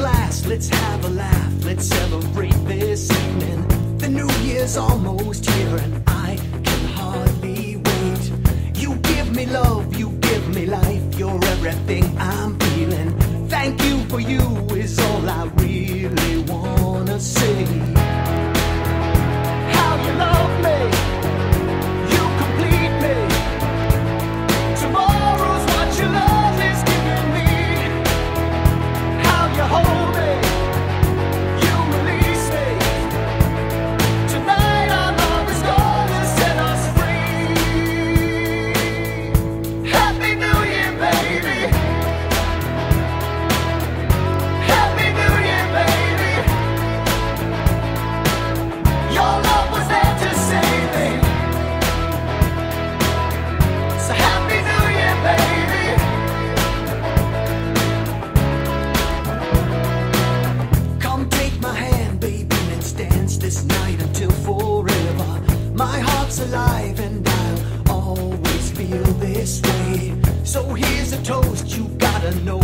glass, let's have a laugh, let's celebrate this evening. The new year's almost here and I can hardly wait. You give me love, you give me life, you're everything I'm feeling. Thank you for you is all I really wanna say. How you love me, you complete me. Tomorrow's what your love is giving me. How you hold me, you release me. Tonight our love is gonna set us free. Happy New Year, baby. Happy New Year, baby. Your love was there to save me. So Happy New Year, baby. Come take my hand, baby, let's dance this night until forever. My heart's alive and I'll always feel this way. So here's a toast, you gotta know